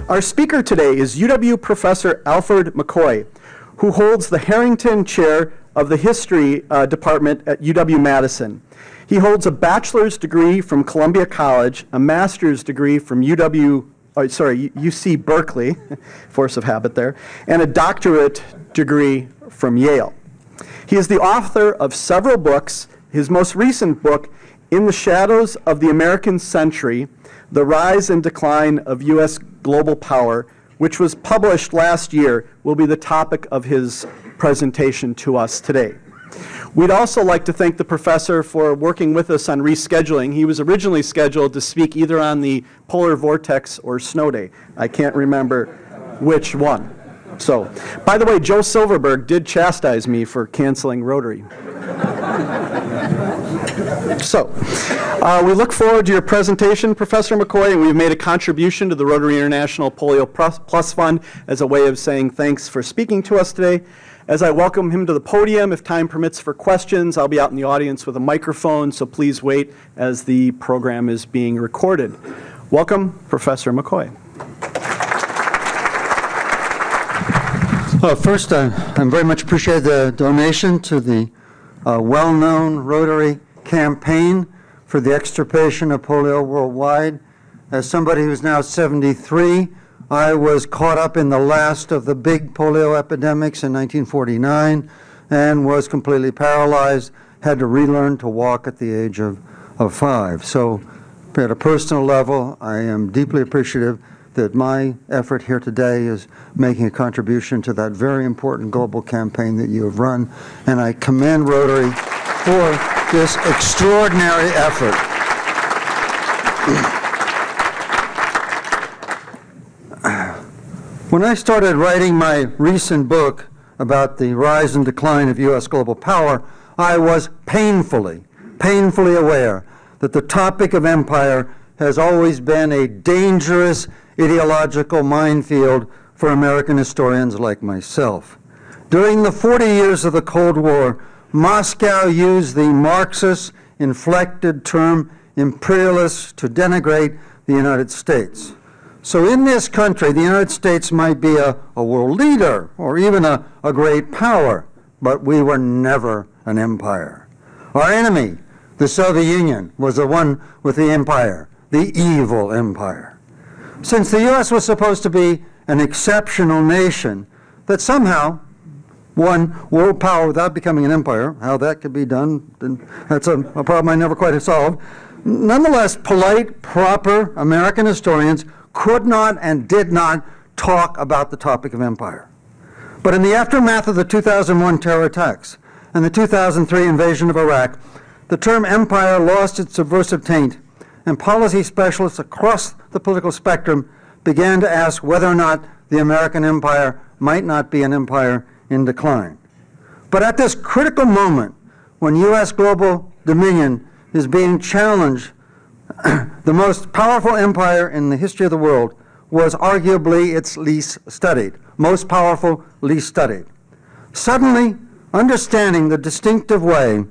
Our speaker today is UW Professor Alfred McCoy, who holds the Harrington Chair of the History Department at UW-Madison. He holds a bachelor's degree from Columbia College, a master's degree from UC Berkeley, force of habit there, and a doctorate degree from Yale. He is the author of several books. His most recent book, In the Shadows of the American Century, The Rise and Decline of U.S. Global Power, which was published last year, will be the topic of his presentation to us today. We'd also like to thank the professor for working with us on rescheduling. He was originally scheduled to speak either on the polar vortex or snow day. I can't remember which one. So, by the way, Joe Silverberg did chastise me for canceling Rotary. So, we look forward to your presentation, Professor McCoy, and we've made a contribution to the Rotary International Polio Plus Fund as a way of saying thanks for speaking to us today. As I welcome him to the podium, if time permits for questions, I'll be out in the audience with a microphone, so please wait as the program is being recorded. Welcome, Professor McCoy. Well, first, I very much appreciate the donation to the well-known Rotary campaign for the extirpation of polio worldwide. As somebody who's now 73, I was caught up in the last of the big polio epidemics in 1949 and was completely paralyzed, had to relearn to walk at the age of 5. So at a personal level, I am deeply appreciative that my effort here today is making a contribution to that very important global campaign that you have run, and I commend Rotary for this extraordinary effort. When I started writing my recent book about the rise and decline of U.S. global power, I was painfully aware that the topic of empire has always been a dangerous ideological minefield for American historians like myself. During the 40 years of the Cold War, Moscow used the Marxist-inflected term imperialist to denigrate the United States. So in this country, the United States might be a world leader or even a great power, but we were never an empire. Our enemy, the Soviet Union, was the one with the empire, the evil empire. Since the U.S. was supposed to be an exceptional nation that somehow won world power without becoming an empire, how that could be done, that's a problem I never quite have solved. Nonetheless, polite, proper American historians could not and did not talk about the topic of empire. But in the aftermath of the 2001 terror attacks and the 2003 invasion of Iraq, the term empire lost its subversive taint, and policy specialists across the political spectrum began to ask whether or not the American empire might not be an empire in decline. But at this critical moment, when U.S. global dominion is being challenged, the most powerful empire in the history of the world was arguably its least studied, most powerful, least studied. Suddenly, understanding the distinctive way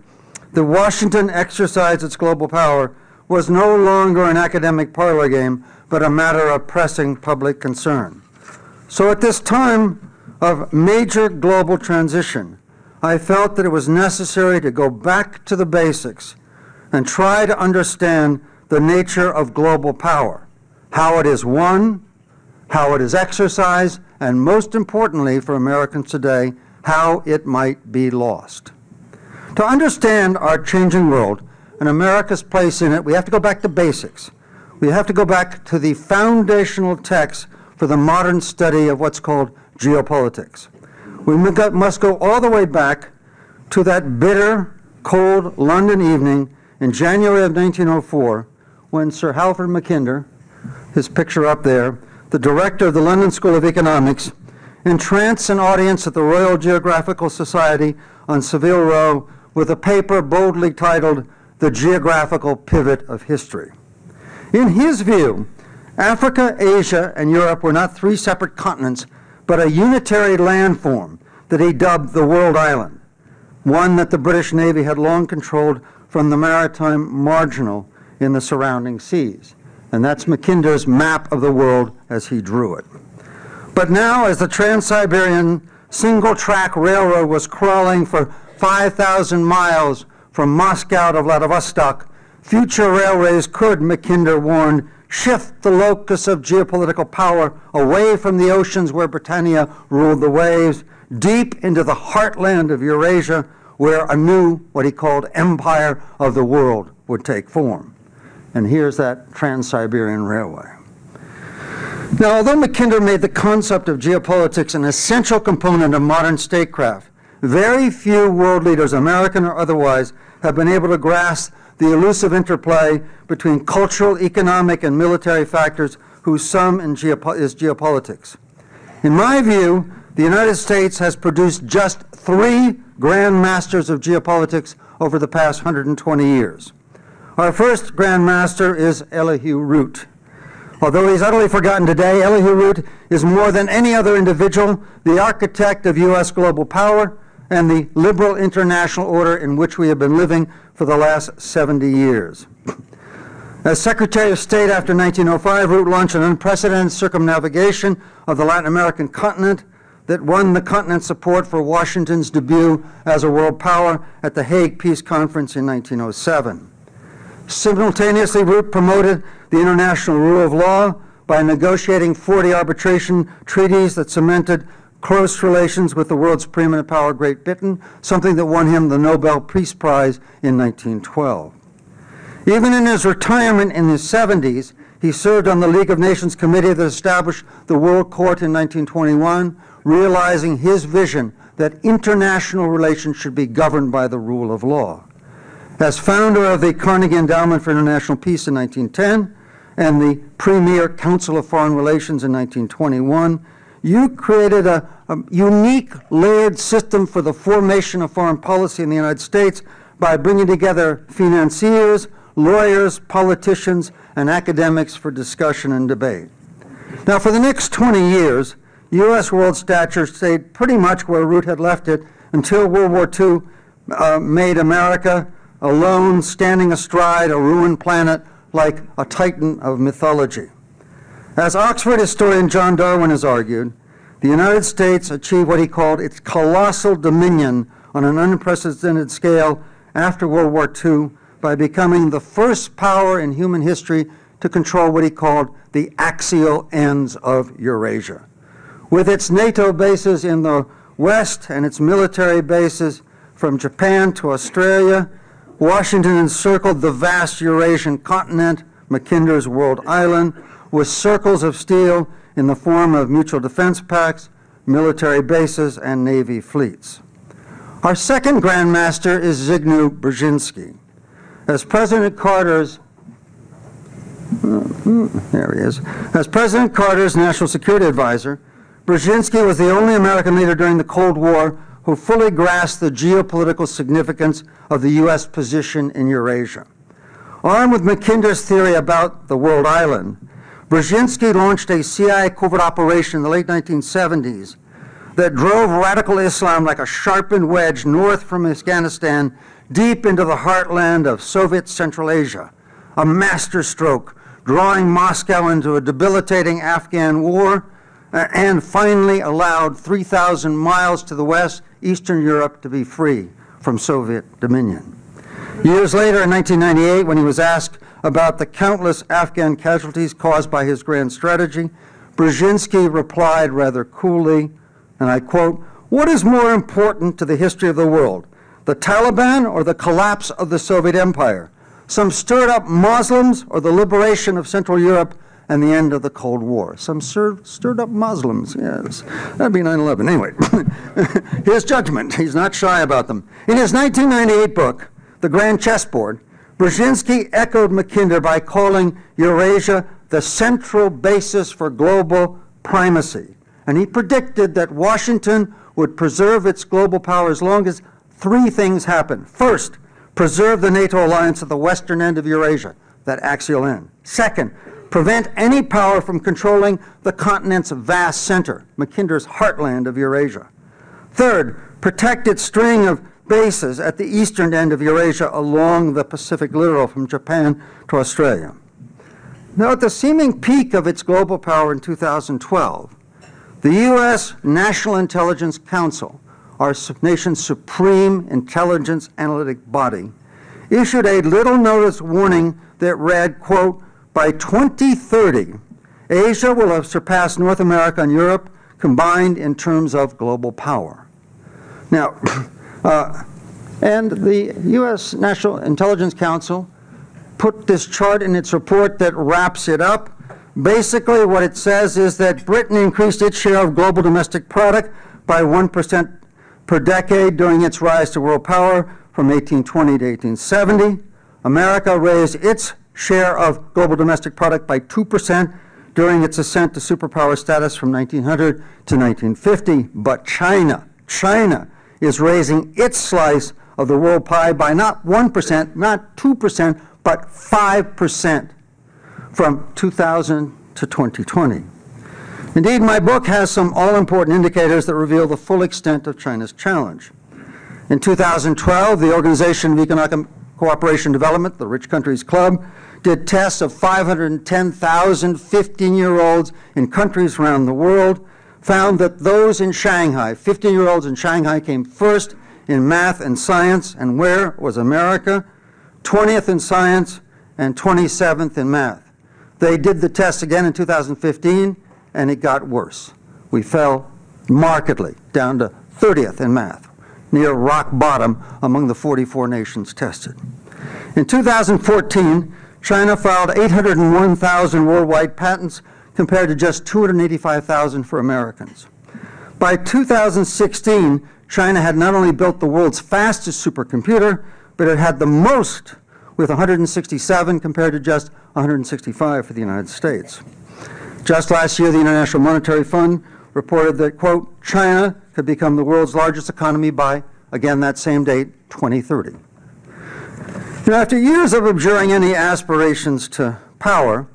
that Washington exercised its global power was no longer an academic parlor game, but a matter of pressing public concern. So at this time of major global transition, I felt that it was necessary to go back to the basics and try to understand the nature of global power, how it is won, how it is exercised, and most importantly for Americans today, how it might be lost. To understand our changing world and America's place in it, we have to go back to basics. We have to go back to the foundational text for the modern study of what's called geopolitics. We must go all the way back to that bitter, cold London evening in January of 1904 when Sir Alfred McCoy, his picture up there, the director of the London School of Economics, entranced an audience at the Royal Geographical Society on Savile Row with a paper boldly titled The Geographical Pivot of History. In his view, Africa, Asia, and Europe were not three separate continents, but a unitary landform that he dubbed the World Island, one that the British Navy had long controlled from the maritime marginal in the surrounding seas. And that's Mackinder's map of the world as he drew it. But now, as the Trans-Siberian single-track railroad was crawling for 5,000 miles from Moscow to Vladivostok, future railways could, Mackinder warned, shift the locus of geopolitical power away from the oceans where Britannia ruled the waves, deep into the heartland of Eurasia, where a new, what he called, empire of the world would take form. And here's that Trans-Siberian Railway. Now, although Mackinder made the concept of geopolitics an essential component of modern statecraft, very few world leaders, American or otherwise, have been able to grasp the elusive interplay between cultural, economic, and military factors whose sum is geopolitics. In my view, the United States has produced just 3 grand masters of geopolitics over the past 120 years. Our first grand master is Elihu Root. Although he's utterly forgotten today, Elihu Root is more than any other individual the architect of U.S. global power and the liberal international order in which we have been living for the last 70 years. As Secretary of State after 1905, Root launched an unprecedented circumnavigation of the Latin American continent that won the continent's support for Washington's debut as a world power at the Hague Peace Conference in 1907. Simultaneously, Root promoted the international rule of law by negotiating 40 arbitration treaties that cemented close relations with the world's preeminent power, Great Britain, something that won him the Nobel Peace Prize in 1912. Even in his retirement in his 70s, he served on the League of Nations Committee that established the World Court in 1921, realizing his vision that international relations should be governed by the rule of law. As founder of the Carnegie Endowment for International Peace in 1910 and the Premier Council of Foreign Relations in 1921, you created a unique layered system for the formation of foreign policy in the United States by bringing together financiers, lawyers, politicians, and academics for discussion and debate. Now, for the next 20 years, U.S. world stature stayed pretty much where Root had left it until World War II made America alone, standing astride a ruined planet like a titan of mythology. As Oxford historian John Darwin has argued, the United States achieved what he called its colossal dominion on an unprecedented scale after World War II by becoming the first power in human history to control what he called the axial ends of Eurasia. With its NATO bases in the West and its military bases from Japan to Australia, Washington encircled the vast Eurasian continent, Mackinder's world island, with circles of steel in the form of mutual defense pacts, military bases, and Navy fleets. Our second Grand Master is Zbigniew Brzezinski. As President Carter's As President Carter's National Security Advisor, Brzezinski was the only American leader during the Cold War who fully grasped the geopolitical significance of the U.S. position in Eurasia. Armed with Mackinder's theory about the world island, Brzezinski launched a CIA covert operation in the late 1970s that drove radical Islam like a sharpened wedge north from Afghanistan deep into the heartland of Soviet Central Asia, a masterstroke drawing Moscow into a debilitating Afghan war and finally allowed 3,000 miles to the west, Eastern Europe, to be free from Soviet dominion. Years later, in 1998, when he was asked about the countless Afghan casualties caused by his grand strategy, Brzezinski replied rather coolly, and I quote, "What is more important to the history of the world, the Taliban or the collapse of the Soviet Empire? Some stirred up Muslims or the liberation of Central Europe and the end of the Cold War?" Some stirred up Muslims, yes. That'd be 9/11. Anyway, his judgment, he's not shy about them. In his 1998 book, The Grand Chessboard, Brzezinski echoed Mackinder by calling Eurasia the central basis for global primacy. And he predicted that Washington would preserve its global power as long as three things happen. First, preserve the NATO alliance at the western end of Eurasia, that axial end. Second, prevent any power from controlling the continent's vast center, Mackinder's heartland of Eurasia. Third, protect its string of bases at the eastern end of Eurasia along the Pacific littoral from Japan to Australia. Now, at the seeming peak of its global power in 2012, the U.S. National Intelligence Council, our nation's supreme intelligence analytic body, issued a little notice warning that read, quote, "By 2030, Asia will have surpassed North America and Europe combined in terms of global power." Now, and the U.S. National Intelligence Council put this chart in its report that wraps it up. Basically, what it says is that Britain increased its share of global domestic product by 1% per decade during its rise to world power from 1820 to 1870. America raised its share of global domestic product by 2% during its ascent to superpower status from 1900 to 1950. But China is raising its slice of the world pie by not 1%, not 2%, but 5% from 2000 to 2020. Indeed, my book has some all-important indicators that reveal the full extent of China's challenge. In 2012, the Organization of Economic Cooperation and Development, the Rich Countries Club, did tests of 510,000 15-year-olds in countries around the world, found that those in Shanghai, 15-year-olds in Shanghai, came first in math and science, and where was America? 20th in science and 27th in math. They did the test again in 2015, and it got worse. We fell markedly down to 30th in math, near rock bottom among the 44 nations tested. In 2014, China filed 801,000 worldwide patents compared to just 285,000 for Americans. By 2016, China had not only built the world's fastest supercomputer, but it had the most, with 167 compared to just 165 for the United States. Just last year, the International Monetary Fund reported that, quote, China could become the world's largest economy by, again, that same date, 2030. Now, after years of abjuring any aspirations to power,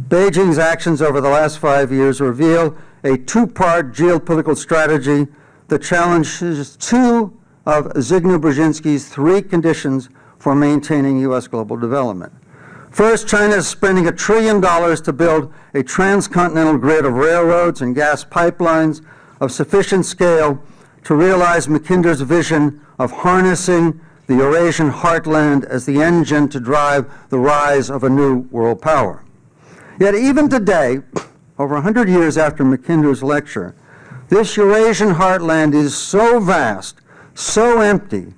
Beijing's actions over the last 5 years reveal a two-part geopolitical strategy that challenges two of Zbigniew Brzezinski's three conditions for maintaining U.S. global development. First, China is spending $1 trillion to build a transcontinental grid of railroads and gas pipelines of sufficient scale to realize Mackinder's vision of harnessing the Eurasian heartland as the engine to drive the rise of a new world power. Yet even today, over 100 years after Mackinder's lecture, this Eurasian heartland is so vast, so empty,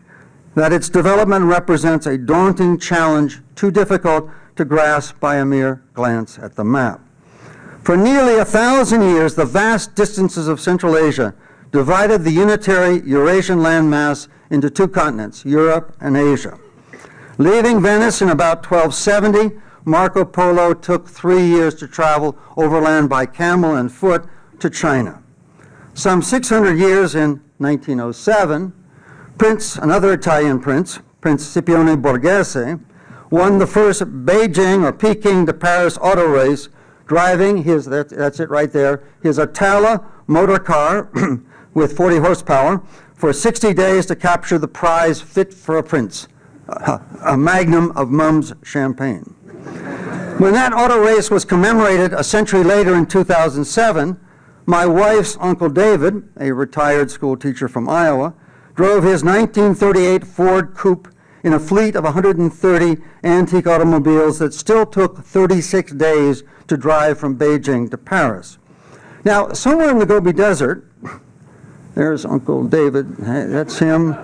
that its development represents a daunting challenge too difficult to grasp by a mere glance at the map. For nearly 1,000 years, the vast distances of Central Asia divided the unitary Eurasian landmass into two continents, Europe and Asia. Leaving Venice in about 1270, Marco Polo took 3 years to travel overland by camel and foot to China. Some 600 years in 1907, another Italian prince, Prince Scipione Borghese, won the first Beijing or Peking to Paris auto race, driving his, that's it right there, his Atala motor car with 40 horsepower for 60 days to capture the prize fit for a prince, a magnum of Mum's champagne. When that auto race was commemorated a century later in 2007, my wife's Uncle David, a retired school teacher from Iowa, drove his 1938 Ford Coupe in a fleet of 130 antique automobiles that still took 36 days to drive from Beijing to Paris. Now, somewhere in the Gobi Desert, there's Uncle David, that's him.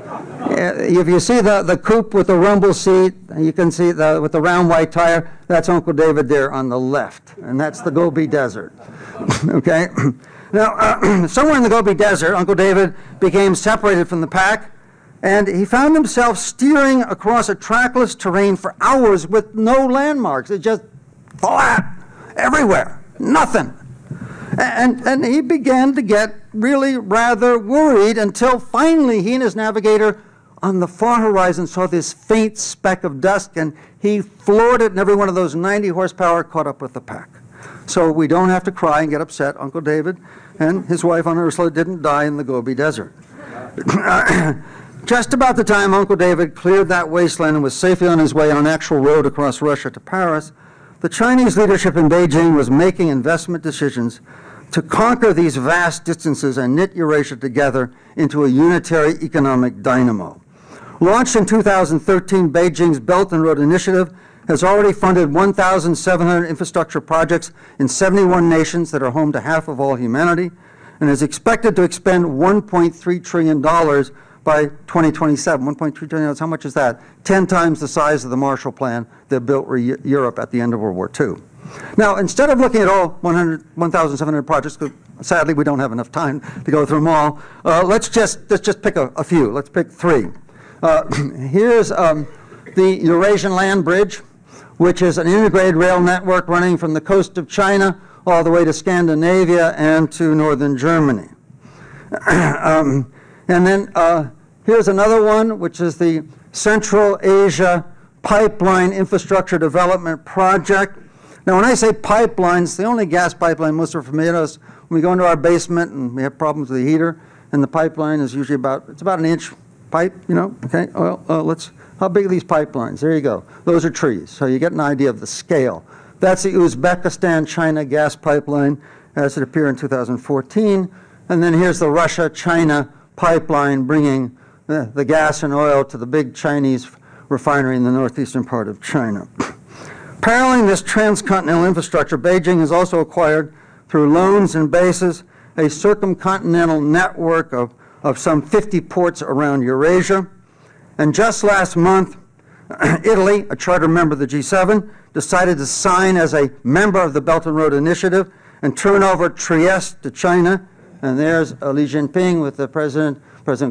If you see the coupe with the rumble seat, you can see with the round white tire, that's Uncle David there on the left, and that's the Gobi Desert, okay? Now, somewhere in the Gobi Desert, Uncle David became separated from the pack, and he found himself steering across a trackless terrain for hours with no landmarks. It's just flat everywhere, nothing. And he began to get really rather worried until finally he and his navigator on the far horizon saw this faint speck of dust, and he floored it, and every one of those 90 horsepower caught up with the pack. So we don't have to cry and get upset. Uncle David and his wife, Aunt Ursula, didn't die in the Gobi Desert. Just about the time Uncle David cleared that wasteland and was safely on his way on an actual road across Russia to Paris, the Chinese leadership in Beijing was making investment decisions to conquer these vast distances and knit Eurasia together into a unitary economic dynamo. Launched in 2013, Beijing's Belt and Road Initiative has already funded 1,700 infrastructure projects in 71 nations that are home to half of all humanity, and is expected to expend $1.3 trillion by 2027. $1.3 trillion, how much is that? 10 times the size of the Marshall Plan that built Europe at the end of World War II. Now, instead of looking at all 1,700 projects, because sadly we don't have enough time to go through them all, let's just pick a few. Let's pick three. Here's the Eurasian Land Bridge, which is an integrated rail network running from the coast of China all the way to Scandinavia and to northern Germany. And then here's another one, which is the Central Asia Pipeline Infrastructure Development Project. Now, when I say pipelines, the only gas pipeline most are familiar with is when we go into our basement and we have problems with the heater, and the pipeline is usually about an inch pipe, you know, okay? Well, how big are these pipelines? There you go. Those are trees, so you get an idea of the scale. That's the Uzbekistan-China gas pipeline as it appeared in 2014. And then here's the Russia-China pipeline bringing the gas and oil to the big Chinese refinery in the northeastern part of China. Paralleling this transcontinental infrastructure, Beijing has also acquired, through loans and bases, a circumcontinental network of some 50 ports around Eurasia. And just last month, Italy, a charter member of the G7, decided to sign as a member of the Belt and Road Initiative and turn over Trieste to China. And there's Xi Jinping with the President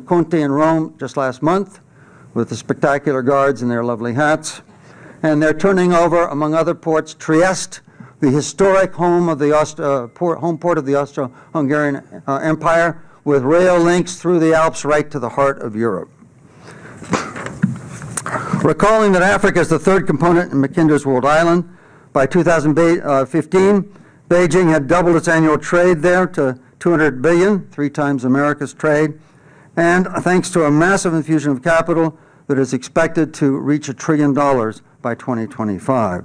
Conte in Rome just last month with the spectacular guards in their lovely hats. And they're turning over, among other ports, Trieste, the historic home of the home port of the Austro-Hungarian Empire, with rail links through the Alps right to the heart of Europe. Recalling that Africa is the third component in Mackinder's World Island, by 2015, Beijing had doubled its annual trade there to 200 billion, 3 times America's trade, and thanks to a massive infusion of capital that is expected to reach $1 trillion by 2025.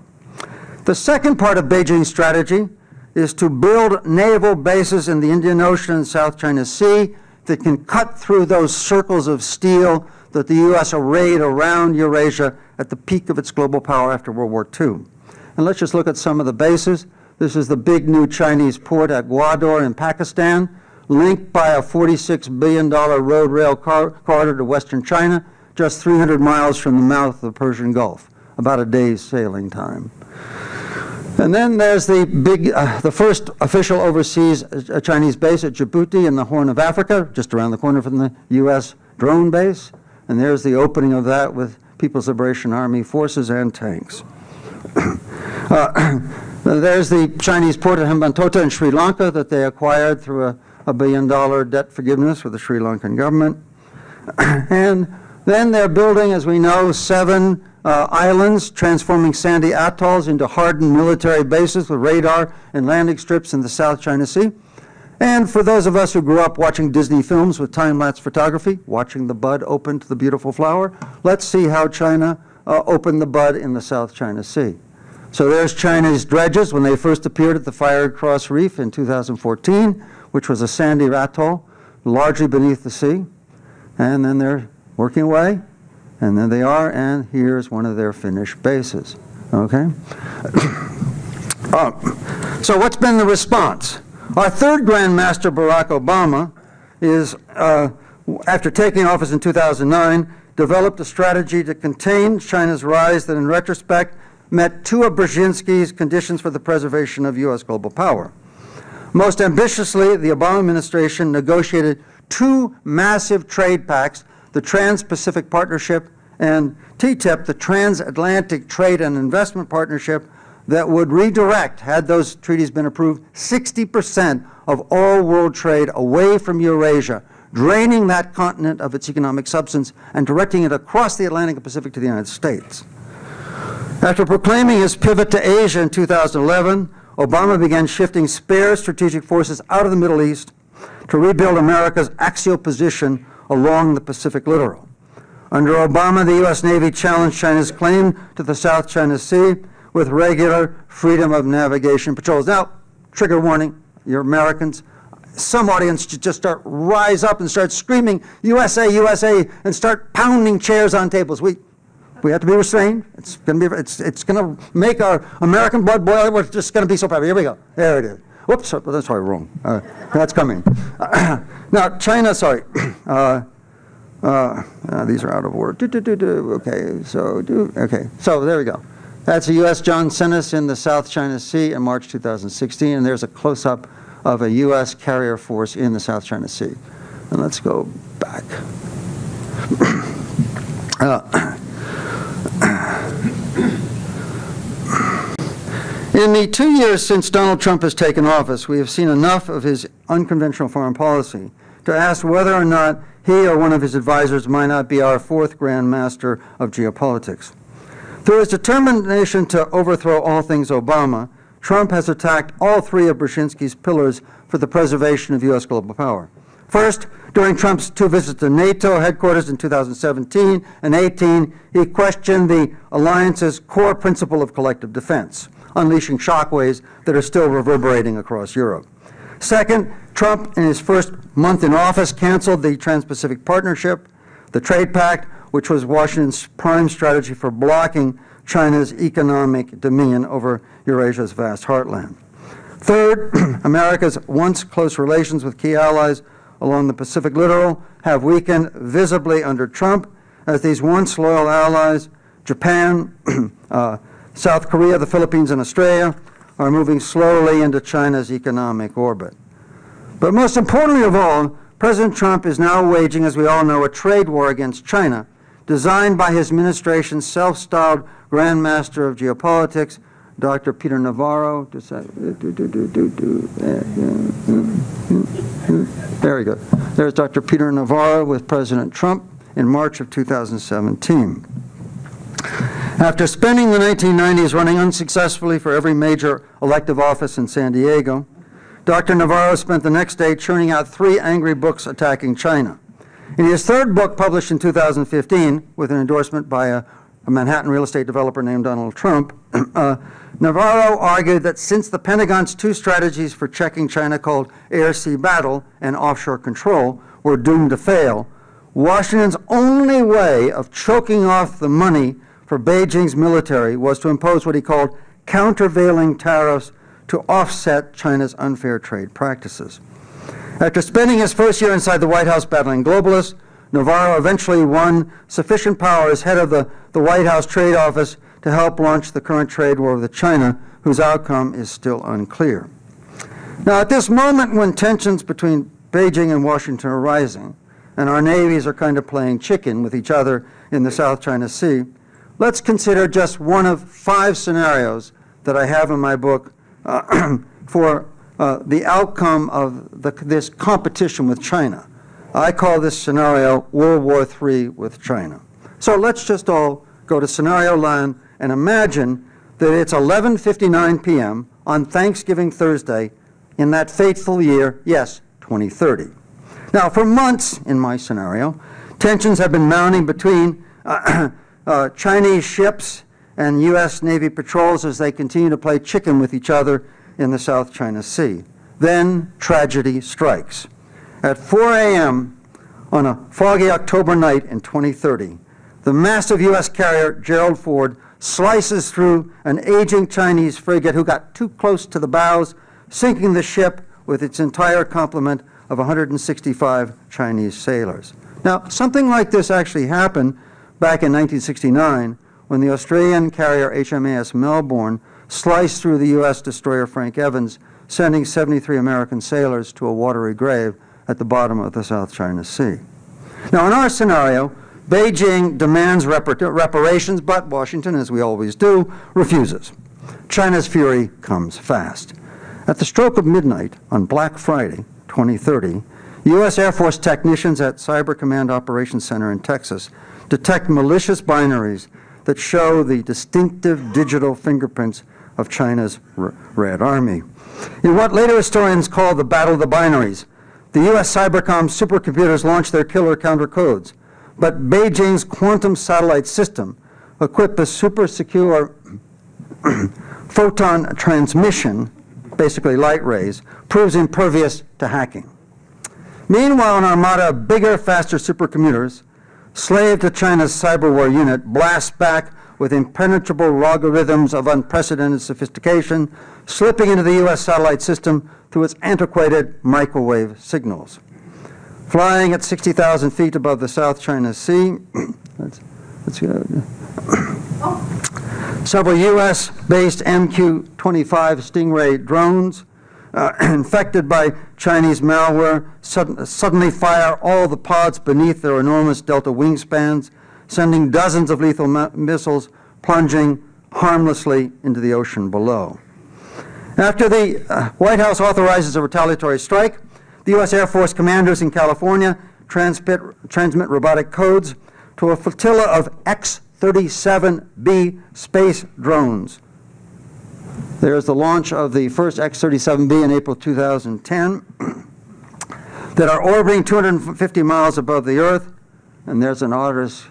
The second part of Beijing's strategy is to build naval bases in the Indian Ocean and South China Sea that can cut through those circles of steel that the U.S. arrayed around Eurasia at the peak of its global power after World War II. And let's just look at some of the bases. This is the big new Chinese port at Gwadar in Pakistan, linked by a $46 billion road rail corridor to western China, just 300 miles from the mouth of the Persian Gulf, about a day's sailing time. And then there's the first official overseas Chinese base at Djibouti in the Horn of Africa, just around the corner from the U.S. drone base. And there's the opening of that with People's Liberation Army forces and tanks. There's the Chinese port of Hambantota in Sri Lanka that they acquired through a $1 billion debt forgiveness with the Sri Lankan government. And then they're building, as we know, 7 islands, transforming sandy atolls into hardened military bases with radar and landing strips in the South China Sea. And for those of us who grew up watching Disney films with time-lapse photography, watching the bud open to the beautiful flower, let's see how China opened the bud in the South China Sea. So there's China's dredges when they first appeared at the Fire Cross Reef in 2014, which was a sandy atoll, largely beneath the sea. And then they're working away, and there they are, and here's one of their finished bases. Okay? So what's been the response? Our third Grand Master, Barack Obama, is, after taking office in 2009, developed a strategy to contain China's rise that, in retrospect, met 2 of Brzezinski's conditions for the preservation of U.S. global power. Most ambitiously, the Obama administration negotiated 2 massive trade pacts, the Trans-Pacific Partnership and TTIP, the Transatlantic Trade and Investment Partnership, that would redirect, had those treaties been approved, 60% of all world trade away from Eurasia, draining that continent of its economic substance and directing it across the Atlantic and Pacific to the United States. After proclaiming his pivot to Asia in 2011, Obama began shifting spare strategic forces out of the Middle East to rebuild America's axial position along the Pacific littoral. Under Obama, the U.S. Navy challenged China's claim to the South China Sea with regular freedom of navigation patrols. Now, trigger warning, you're Americans. Some audience should just rise up and start screaming, USA, USA, and start pounding chairs on tables. We have to be restrained. It's going to make our American blood boil. We're just going to be so proud. Here we go. There it is. Whoops, that's probably wrong. That's coming. Now, China, sorry. These are out of order. Okay, so there we go. That's a U.S. John Stennis in the South China Sea in March 2016, and there's a close-up of a U.S. carrier force in the South China Sea. And let's go back. In the 2 years since Donald Trump has taken office, we have seen enough of his unconventional foreign policy to ask whether or not he or one of his advisors might not be our fourth grand master of geopolitics. Through his determination to overthrow all things Obama, Trump has attacked all three of Brzezinski's pillars for the preservation of U.S. global power. First, during Trump's 2 visits to NATO headquarters in 2017 and 18, he questioned the alliance's core principle of collective defense, unleashing shockwaves that are still reverberating across Europe. Second, Trump, in his first month in office, canceled the Trans-Pacific Partnership, the Trade Pact, which was Washington's prime strategy for blocking China's economic dominion over Eurasia's vast heartland. Third, America's once close relations with key allies along the Pacific littoral have weakened visibly under Trump, as these once loyal allies, Japan, South Korea, the Philippines, and Australia, are moving slowly into China's economic orbit. But most importantly of all, President Trump is now waging, as we all know, a trade war against China, designed by his administration's self-styled Grand Master of Geopolitics, Dr. Peter Navarro. There we go. There's Dr. Peter Navarro with President Trump in March of 2017. After spending the 1990s running unsuccessfully for every major elective office in San Diego, Dr. Navarro spent the next day churning out 3 angry books attacking China. In his third book, published in 2015, with an endorsement by a Manhattan real estate developer named Donald Trump, Navarro argued that since the Pentagon's 2 strategies for checking China, called air-sea battle and offshore control, were doomed to fail, Washington's only way of choking off the money for Beijing's military was to impose what he called countervailing tariffs to offset China's unfair trade practices. After spending his first year inside the White House battling globalists, Navarro eventually won sufficient power as head of the White House Trade Office to help launch the current trade war with China, whose outcome is still unclear. Now, at this moment when tensions between Beijing and Washington are rising, and our navies are kind of playing chicken with each other in the South China Sea, let's consider just one of 5 scenarios that I have in my book for the outcome of this competition with China. I call this scenario World War III with China. So let's just all go to scenario land and imagine that it's 11:59 p.m. on Thanksgiving Thursday in that fateful year, yes, 2030. Now, for months in my scenario, tensions have been mounting between Chinese ships and U.S. Navy patrols as they continue to play chicken with each other in the South China Sea. Then tragedy strikes. At 4 a.m. on a foggy October night in 2030, the massive U.S. carrier Gerald Ford slices through an aging Chinese frigate who got too close to the bows, sinking the ship with its entire complement of 165 Chinese sailors. Now, something like this actually happened back in 1969 when the Australian carrier HMAS Melbourne sliced through the U.S. destroyer Frank Evans, sending 73 American sailors to a watery grave at the bottom of the South China Sea. Now, in our scenario, Beijing demands reparations, but Washington, as we always do, refuses. China's fury comes fast. At the stroke of midnight on Black Friday, 2030, U.S. Air Force technicians at Cyber Command Operations Center in Texas detect malicious binaries that show the distinctive digital fingerprints of China's Red Army. In what later historians call the Battle of the Binaries, the U.S. Cybercom supercomputers launched their killer countercodes, but Beijing's quantum satellite system, equipped with super secure photon transmission, basically light rays, proves impervious to hacking. Meanwhile, an armada of bigger, faster supercomputers, slave to China's cyber war unit, blasts back with impenetrable logarithms of unprecedented sophistication, slipping into the U.S. satellite system through its antiquated microwave signals. Flying at 60,000 feet above the South China Sea, let's go. Several U.S.-based MQ-25 Stingray drones, infected by Chinese malware, suddenly fire all the pods beneath their enormous delta wingspans, sending dozens of lethal missiles plunging harmlessly into the ocean below. After the White House authorizes a retaliatory strike, the U.S. Air Force commanders in California transmit robotic codes to a flotilla of X-37B space drones. There's the launch of the first X-37B in April 2010 that are orbiting 250 miles above the Earth, and there's an auditor's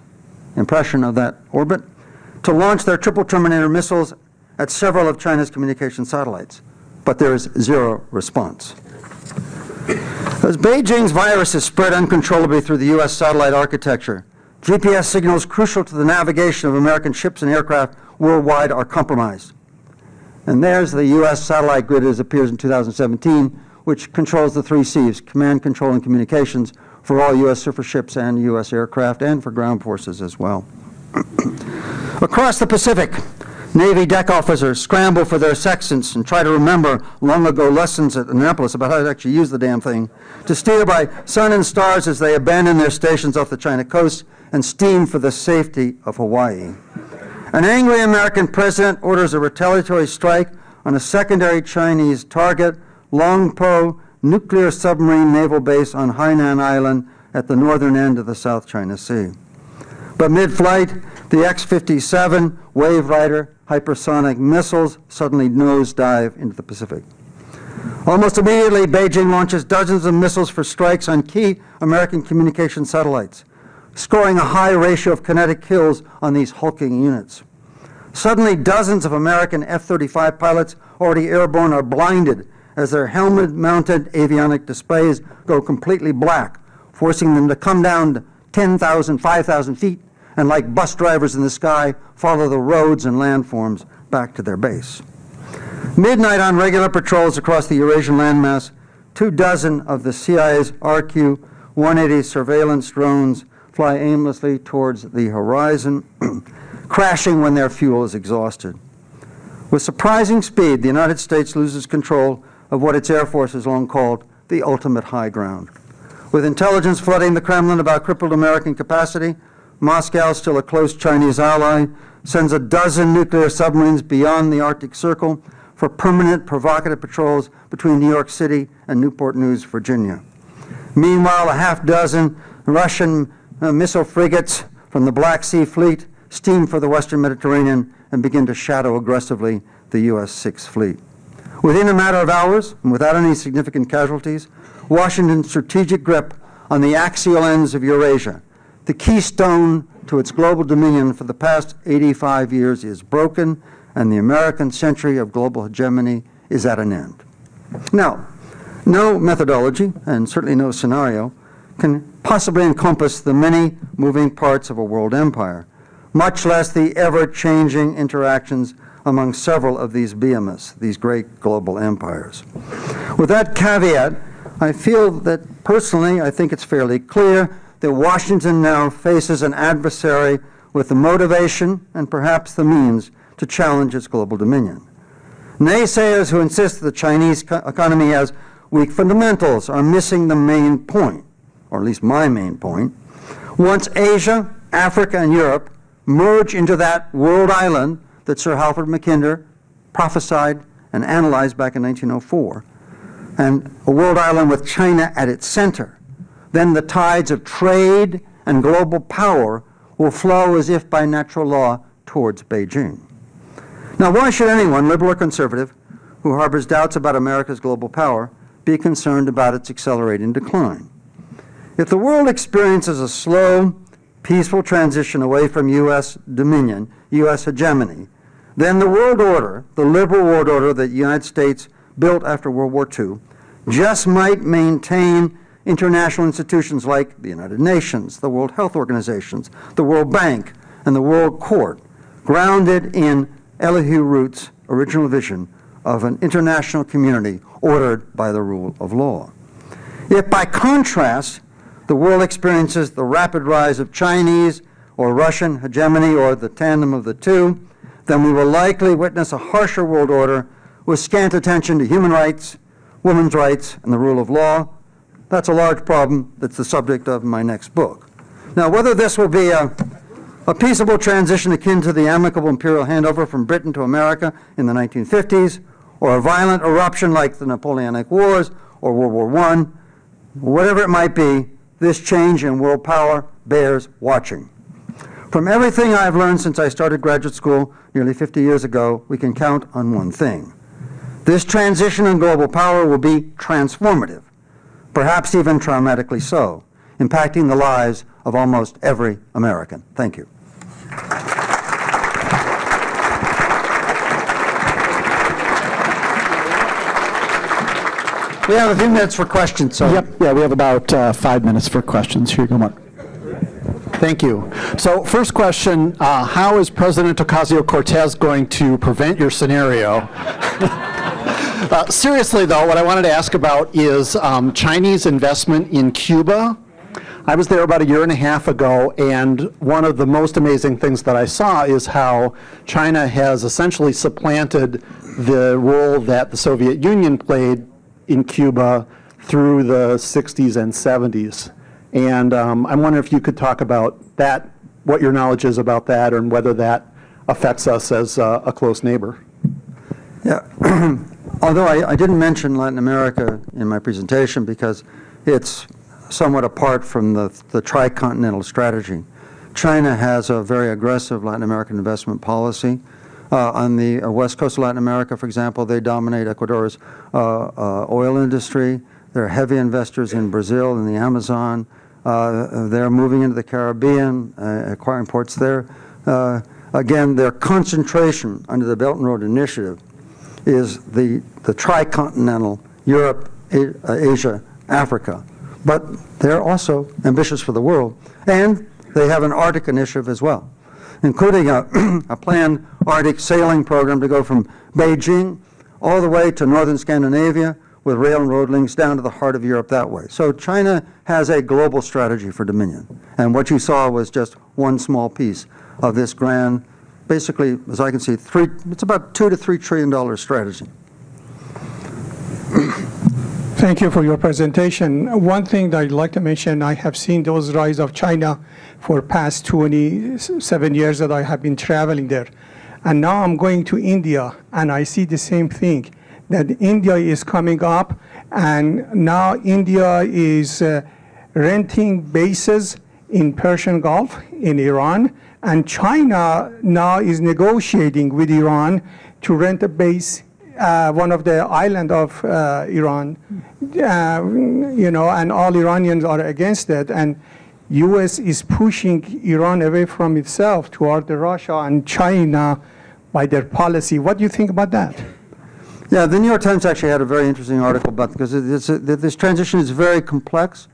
impression of that orbit, to launch their triple terminator missiles at several of China's communication satellites. But there is zero response. As Beijing's virus is spread uncontrollably through the U.S. satellite architecture, GPS signals crucial to the navigation of American ships and aircraft worldwide are compromised. And there's the U.S. satellite grid as it appears in 2017, which controls the 3 Cs, command, control, and communications for all U.S. surface ships and U.S. aircraft, and for ground forces as well. Across the Pacific, Navy deck officers scramble for their sextants and try to remember long ago lessons at Annapolis about how to actually use the damn thing, to steer by sun and stars as they abandon their stations off the China coast and steam for the safety of Hawaii. An angry American president orders a retaliatory strike on a secondary Chinese target, Longpo nuclear submarine naval base on Hainan Island at the northern end of the South China Sea. But mid-flight, the X-57 Wave Rider hypersonic missiles suddenly nosedive into the Pacific. Almost immediately, Beijing launches dozens of missiles for strikes on key American communication satellites, scoring a high ratio of kinetic kills on these hulking units. Suddenly, dozens of American F-35 pilots already airborne are blinded as their helmet-mounted avionic displays go completely black, forcing them to come down to 10,000, 5,000 feet, and like bus drivers in the sky, follow the roads and landforms back to their base. Midnight on regular patrols across the Eurasian landmass, 24 of the CIA's RQ-180 surveillance drones fly aimlessly towards the horizon, crashing when their fuel is exhausted. With surprising speed, the United States loses control of what its Air Force has long called the ultimate high ground. With intelligence flooding the Kremlin about crippled American capacity, Moscow, still a close Chinese ally, sends a dozen nuclear submarines beyond the Arctic Circle for permanent provocative patrols between New York City and Newport News, Virginia. Meanwhile, a half dozen Russian missile frigates from the Black Sea Fleet steam for the Western Mediterranean and begin to shadow aggressively the U.S. Sixth Fleet. Within a matter of hours, and without any significant casualties, Washington's strategic grip on the axial ends of Eurasia, the keystone to its global dominion for the past 85 years, is broken, and the American century of global hegemony is at an end. Now, no methodology, and certainly no scenario, can possibly encompass the many moving parts of a world empire, much less the ever-changing interactions among several of these behemoths, these great global empires. With that caveat, I feel that personally, I think it's fairly clear that Washington now faces an adversary with the motivation and perhaps the means to challenge its global dominion. Naysayers who insist that the Chinese economy has weak fundamentals are missing the main point, or at least my main point. Once Asia, Africa, and Europe merge into that world island that Sir Alfred McCoy prophesied and analyzed back in 1904, and a world island with China at its center, then the tides of trade and global power will flow as if by natural law towards Beijing. Now, why should anyone, liberal or conservative, who harbors doubts about America's global power be concerned about its accelerating decline? If the world experiences a slow, peaceful transition away from U.S. dominion, U.S. hegemony, then the world order, the liberal world order that the United States built after World War II, just might maintain international institutions like the United Nations, the World Health Organizations, the World Bank, and the World Court, grounded in Elihu Root's original vision of an international community ordered by the rule of law. If, by contrast, the world experiences the rapid rise of Chinese or Russian hegemony or the tandem of the two, then we will likely witness a harsher world order with scant attention to human rights, women's rights, and the rule of law. That's a large problem that's the subject of my next book. Now, whether this will be a peaceable transition akin to the amicable imperial handover from Britain to America in the 1950s, or a violent eruption like the Napoleonic Wars or World War I, whatever it might be, this change in world power bears watching. From everything I've learned since I started graduate school nearly 50 years ago, we can count on one thing. This transition in global power will be transformative, perhaps even traumatically so, impacting the lives of almost every American. Thank you. We have a few minutes for questions. So. Yep, yeah, we have about 5 minutes for questions. Here you go, Mark. Thank you. So first question, how is President Ocasio-Cortez going to prevent your scenario? Seriously, though, what I wanted to ask about is Chinese investment in Cuba. I was there about a year and a half ago, and one of the most amazing things that I saw is how China has essentially supplanted the role that the Soviet Union played in Cuba through the 60s and 70s. And I'm wondering if you could talk about that, what your knowledge is about that, and whether that affects us as a close neighbor. Yeah. Although I didn't mention Latin America in my presentation because it's somewhat apart from the tricontinental strategy. China has a very aggressive Latin American investment policy. On the west coast of Latin America, for example, they dominate Ecuador's oil industry. They're heavy investors in Brazil and the Amazon. They're moving into the Caribbean, acquiring ports there. Again, their concentration under the Belt and Road Initiative is the tricontinental Europe, Asia, Africa. But they're also ambitious for the world. And they have an Arctic initiative as well, including a planned Arctic sailing program to go from Beijing all the way to northern Scandinavia with rail and road links down to the heart of Europe that way. So China has a global strategy for dominion. And what you saw was just one small piece of this grand, basically, as I can see, it's about $2 to $3 trillion strategy. Thank you for your presentation. One thing that I'd like to mention, I have seen those rise of China for past 27 years that I have been traveling there. And now I'm going to India, and I see the same thing, that India is coming up, and now India is renting bases in Persian Gulf, in Iran, and China now is negotiating with Iran to rent a base one of the island of Iran, and all Iranians are against it, and U.S. is pushing Iran away from itself toward Russia and China by their policy. What do you think about that? Yeah, the New York Times actually had a very interesting article about it, because this transition is very complex,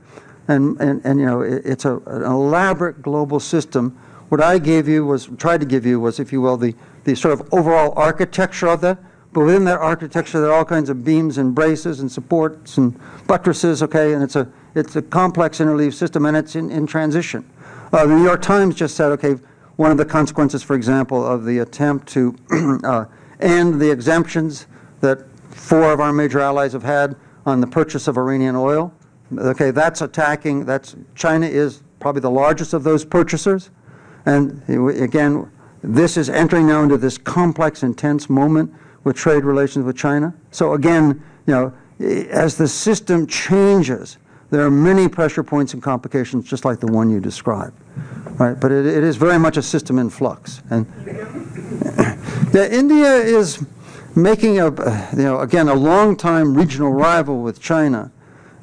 and it's an elaborate global system. What I tried to give you was, if you will, the sort of overall architecture of that. But within that architecture, there are all kinds of beams and braces and supports and buttresses, okay, and it's a complex interleaved system, and it's in transition. The New York Times just said, okay, one of the consequences, for example, of the attempt to end the exemptions that 4 of our major allies have had on the purchase of Iranian oil, okay, China is probably the largest of those purchasers, and again, this is entering now into this complex, intense moment with trade relations with China. So again, as the system changes, there are many pressure points and complications, just like the one you described, right? But it is very much a system in flux. And India is making again, a long-time regional rival with China,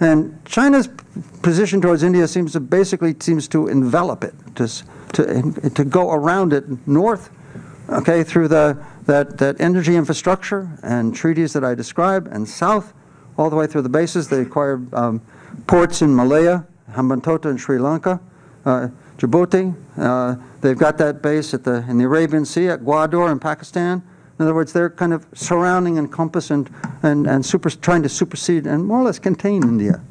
and China's position towards India seems to envelop it, to go around it north. okay, through that energy infrastructure and treaties that I described, and south, all the way through the bases. They acquired ports in Malaya, Hambantota in Sri Lanka, Djibouti. They've got that base in the Arabian Sea at Gwadar in Pakistan. In other words, they're kind of surrounding, encompass, and trying to supersede and more or less contain India,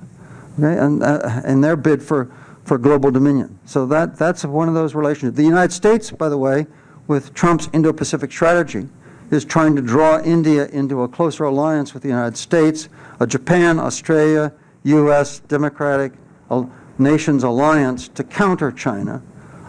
okay, and in their bid for global dominion. So that's one of those relationships. The United States, by the way, with Trump's Indo-Pacific strategy, is trying to draw India into a closer alliance with the United States, a Japan, Australia, U.S. democratic nations alliance to counter China.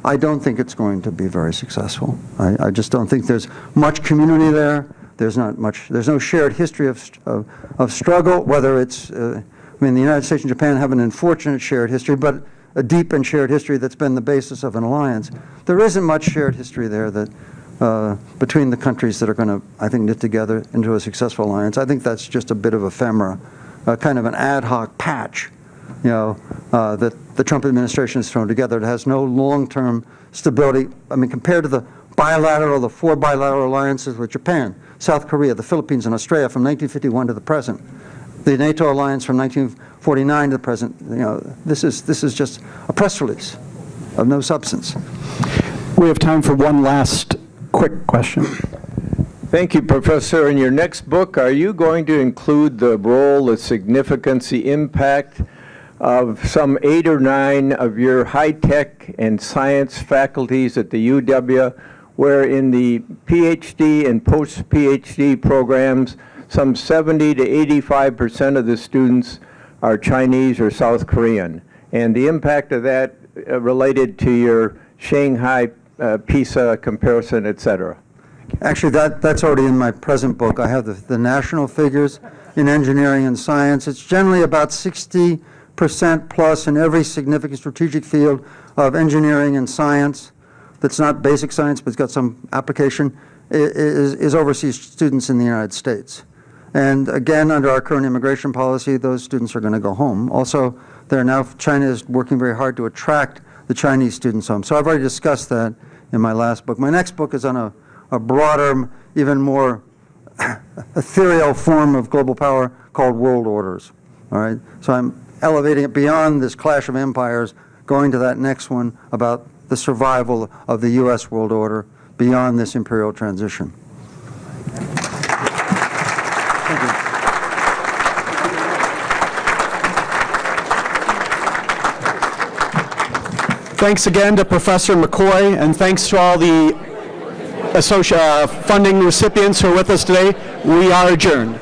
I don't think it's going to be very successful. I just don't think there's much community there. There's no shared history of struggle, whether it's, I mean, the United States and Japan have an unfortunate shared history, but a deep and shared history that's been the basis of an alliance. There isn't much shared history there that between the countries that are going to, I think, knit together into a successful alliance. I think that's just a bit of ephemera, kind of an ad hoc patch, you know, that the Trump administration has thrown together. It has no long-term stability. I mean, compared to the four bilateral alliances with Japan, South Korea, the Philippines, and Australia from 1951 to the present, the NATO alliance from 1949 to the present, you know, this is just a press release of no substance. We have time for one last quick question. Thank you, Professor. In your next book, are you going to include the role, the significance, the impact of some 8 or 9 of your high-tech and science faculties at the UW, where in the PhD and post-PhD programs, some 70 to 85% of the students are Chinese or South Korean, and the impact of that related to your Shanghai PISA comparison, et cetera? Actually, that's already in my present book. I have the national figures in engineering and science. It's generally about 60% plus in every significant strategic field of engineering and science that's not basic science but it's got some application, is overseas students in the United States. And again, under our current immigration policy, those students are going to go home. Also, China is working very hard to attract the Chinese students home. So I've already discussed that in my last book. My next book is on a broader, even more ethereal form of global power called world orders. All right? So I'm elevating it beyond this clash of empires, going to that next one about the survival of the U.S. world order beyond this imperial transition. Thank you. Thanks again to Professor McCoy, and thanks to all the funding recipients who are with us today. We are adjourned.